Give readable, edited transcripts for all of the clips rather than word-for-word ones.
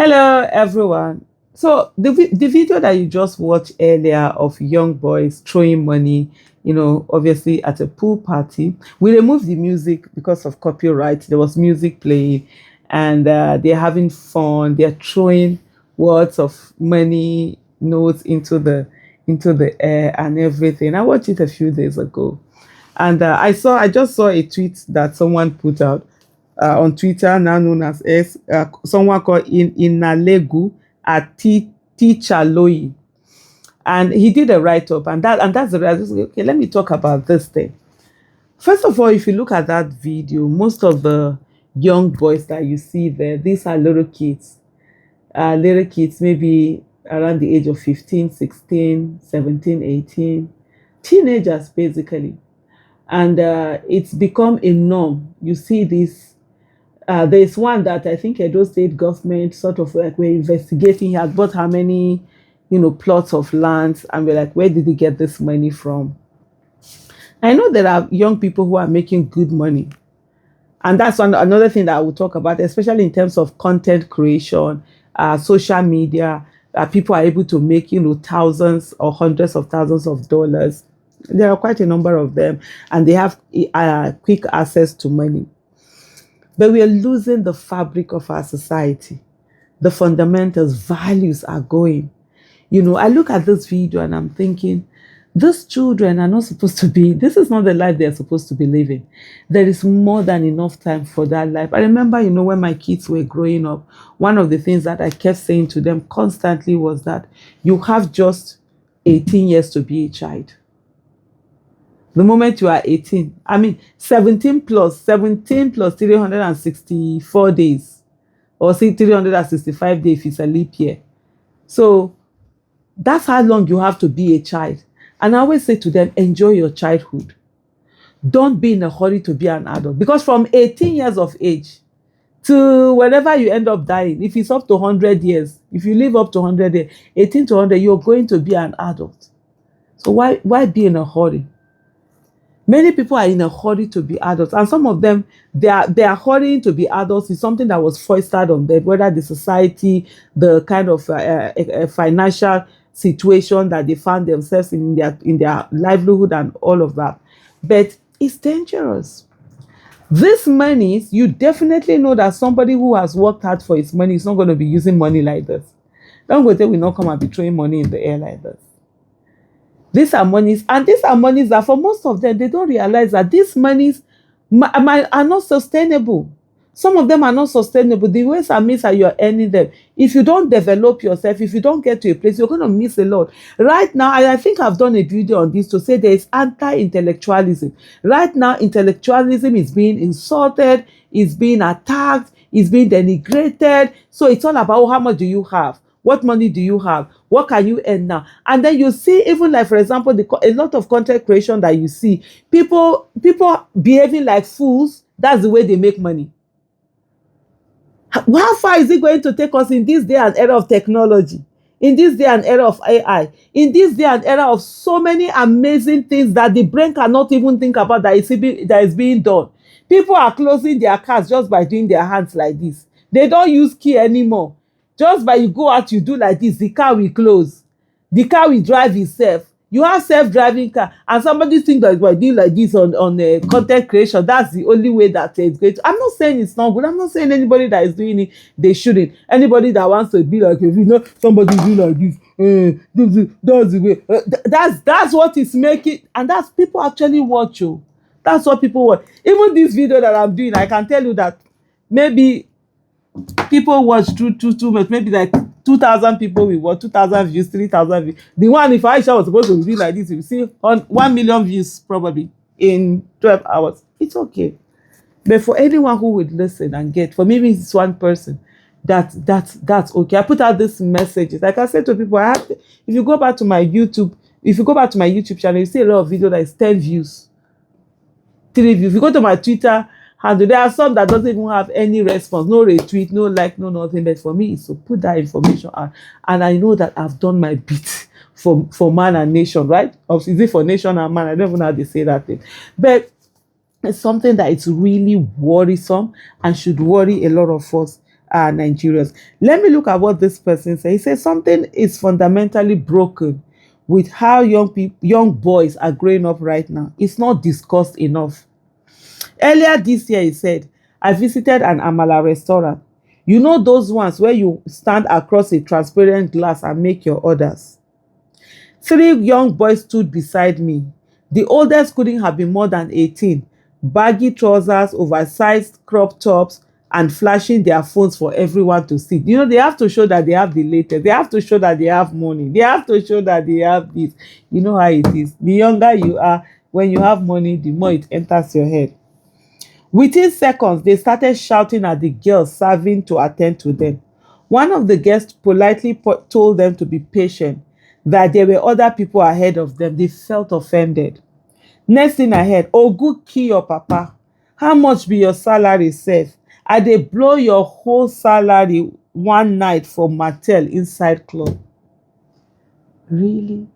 Hello, everyone. So the video that you just watched earlier of young boys throwing money, obviously at a pool party, we removed the music because of copyright. There was music playing, and they're having fun. They're throwing words of money notes into the air and everything. I watched it a few days ago, and I just saw a tweet that someone put out on Twitter, now known as X, someone called Inalegu at Tichaloyi. And he did a write-up, and that's the reason. Okay, let me talk about this thing. First of all, if you look at that video, most of the young boys that you see there, these are little kids, maybe around the age of 15, 16, 17, 18, teenagers basically. And it's become a norm. You see this. There's one that I think Edo State government sort of like we're investigating. He had bought how many, plots of land, and we're like, where did he get this money from? I know there are young people who are making good money, and that's another thing that I will talk about, especially in terms of content creation, social media. People are able to make, thousands or hundreds of thousands of dollars. There are quite a number of them, and they have quick access to money. But we are losing the fabric of our society. The fundamentals, values are going. I look at this video and I'm thinking, these children are not supposed to be, this is not the life they're supposed to be living. There is more than enough time for that life. I remember, when my kids were growing up, one of the things that I kept saying to them constantly was that you have just 18 years to be a child. The moment you are 18, 17 plus 364 days, or say 365 days if it's a leap year. So that's how long you have to be a child. And I always say to them, enjoy your childhood. Don't be in a hurry to be an adult. Because from 18 years of age to whenever you end up dying, if it's up to 100 years, if you live up to 100 years, 18 to 100, you're going to be an adult. So why be in a hurry? Many people are in a hurry to be adults, and some of them, they are hurrying to be adults is something that was foisted on them, whether the society, the kind of financial situation that they found themselves in their livelihood and all of that. But it's dangerous. This money, you definitely know that somebody who has worked hard for his money is not going to be using money like this. Don't go there, will not come and be throwing money in the air like this. These are monies that for most of them, they don't realize that these monies are not sustainable. Some of them are not sustainable. The ways and means that you are earning them. If you don't develop yourself, if you don't get to a place, you're going to miss a lot. Right now, I think I've done a video on this to say there is anti-intellectualism. Right now, intellectualism is being insulted, is being attacked, is being denigrated. So it's all about how much do you have? What money do you have? What can you earn now? And then you see, even like, for example, a lot of content creation that you see, people behaving like fools. That's the way they make money. How far is it going to take us in this day and era of technology? In this day and era of AI? In this day and era of so many amazing things that the brain cannot even think about that is being done. People are closing their cars just by doing their hands like this. They don't use key anymore. Just by you go out, you do like this, the car will close. The car will drive itself. You have self-driving car, and somebody thinks that by doing like this on content creation, that's the only way that it's going to. I'm not saying it's not good. I'm not saying anybody that is doing it, they shouldn't. Anybody that wants to be like, if somebody do like this, that's the way. That's what is making, and that's people actually watch you. That's what people watch. Even this video that I'm doing, I can tell you that maybe people watch too much, maybe like 2,000 people will watch, 2,000 views, 3,000 views. The one, if Aisha was supposed to be like this, you see on 1 million views probably in 12 hours. It's okay. But for anyone who would listen and get, for maybe it's one person, that's okay. I put out these messages. Like I said to people, if you go back to my YouTube channel, you see a lot of videos that is 10 views, 3 views. If you go to my Twitter, and there are some that doesn't even have any response, no retweet, no like, no nothing. But for me, it's to put that information out, and I know that I've done my bit for man and nation, right? Or is it for nation and man? I don't even know how they say that thing, but it's something that it's really worrisome and should worry a lot of us. Nigerians. Let me look at what this person said. He says something is fundamentally broken with how young boys are growing up right now. It's not discussed enough. Earlier this year, he said, I visited an Amala restaurant. You know those ones where you stand across a transparent glass and make your orders. Three young boys stood beside me. The oldest couldn't have been more than 18. Baggy trousers, oversized crop tops, and flashing their phones for everyone to see. You know, they have to show that they have the latest. They have to show that they have money. They have to show that they have this. You know how it is. The younger you are, when you have money, the more it enters your head. Within seconds, they started shouting at the girls serving to attend to them. One of the guests politely told them to be patient, that there were other people ahead of them. They felt offended. Next thing I heard, oh, good key your papa. How much be your salary, sef? I dey blow your whole salary one night for Mattel inside club. Really?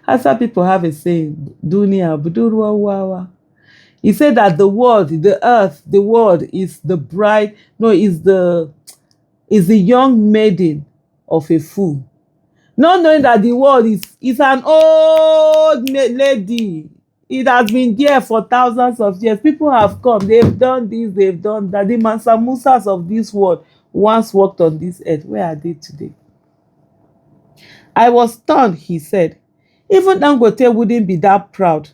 Hausa people have a saying, Dunia budurwa wawa. He said that the world, the earth, the world is the bride, no, is the young maiden of a fool. Not knowing that the world is an old lady. It has been there for thousands of years. People have come, they've done this, they've done that. The Mansa Musas of this world once walked on this earth. Where are they today? I was stunned, he said. Even Dangote wouldn't be that proud.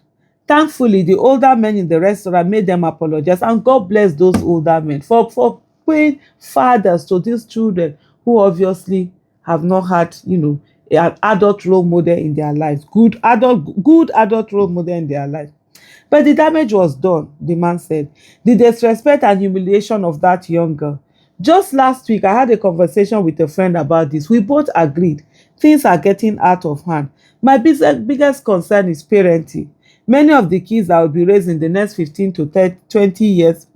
Thankfully, the older men in the restaurant made them apologize, and God bless those older men for being fathers to these children who obviously have not had, an adult role model in their lives, good adult role model in their lives. But the damage was done, the man said. The disrespect and humiliation of that young girl. Just last week, I had a conversation with a friend about this. We both agreed things are getting out of hand. My biggest concern is parenting. Many of the kids that will be raised in the next 15 to 30, 20 years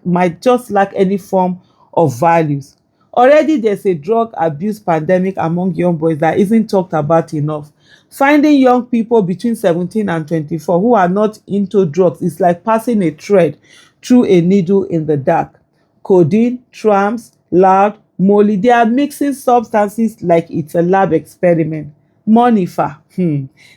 might just lack any form of values. Already there's a drug abuse pandemic among young boys that isn't talked about enough. Finding young people between 17 and 24 who are not into drugs is like passing a thread through a needle in the dark. Codeine, trams, loud, molly, they are mixing substances like it's a lab experiment. Monifa,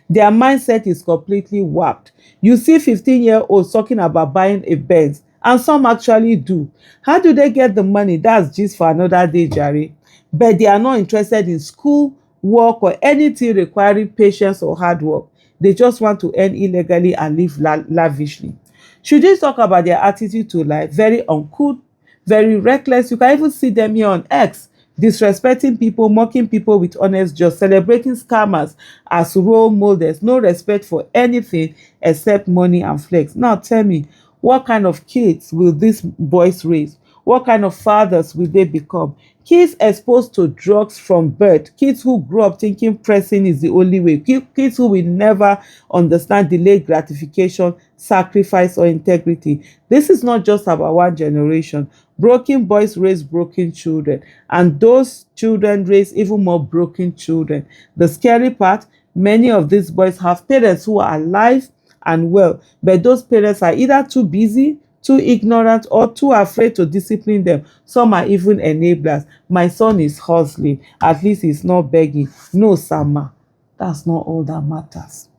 their mindset is completely warped. You see 15-year-olds talking about buying a Benz, and some actually do. How do they get the money? That's just for another day, Jerry. But they are not interested in school, work, or anything requiring patience or hard work. They just want to earn illegally and live lavishly. Should we talk about their attitude to life? Very uncouth, very reckless. You can even see them here on X, disrespecting people, mocking people with honest jokes, celebrating scammers as role models, no respect for anything except money and flex. Now tell me, what kind of kids will these boys raise? What kind of fathers will they become? Kids exposed to drugs from birth, kids who grew up thinking pressing is the only way, kids who will never understand delayed gratification, sacrifice, or integrity. This is not just about one generation. Broken boys raise broken children, and those children raise even more broken children. The scary part, many of these boys have parents who are alive and well, but those parents are either too busy, too ignorant, or too afraid to discipline them. Some are even enablers. My son is hustling, at least he's not begging. No, Sama, that's not all that matters.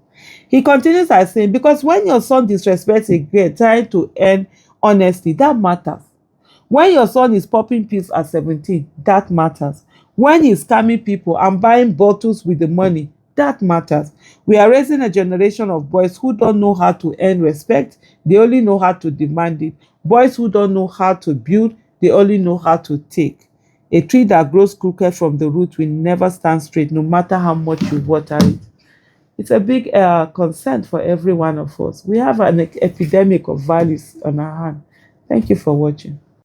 He continues by saying, because when your son disrespects a girl trying to earn honesty, that matters. When your son is popping pills at 17, that matters. When he's scamming people and buying bottles with the money, that matters. We are raising a generation of boys who don't know how to earn respect, they only know how to demand it. Boys who don't know how to build, they only know how to take. A tree that grows crooked from the root will never stand straight, no matter how much you water it. It's a big concern for every one of us. We have an epidemic of values on our hand. Thank you for watching.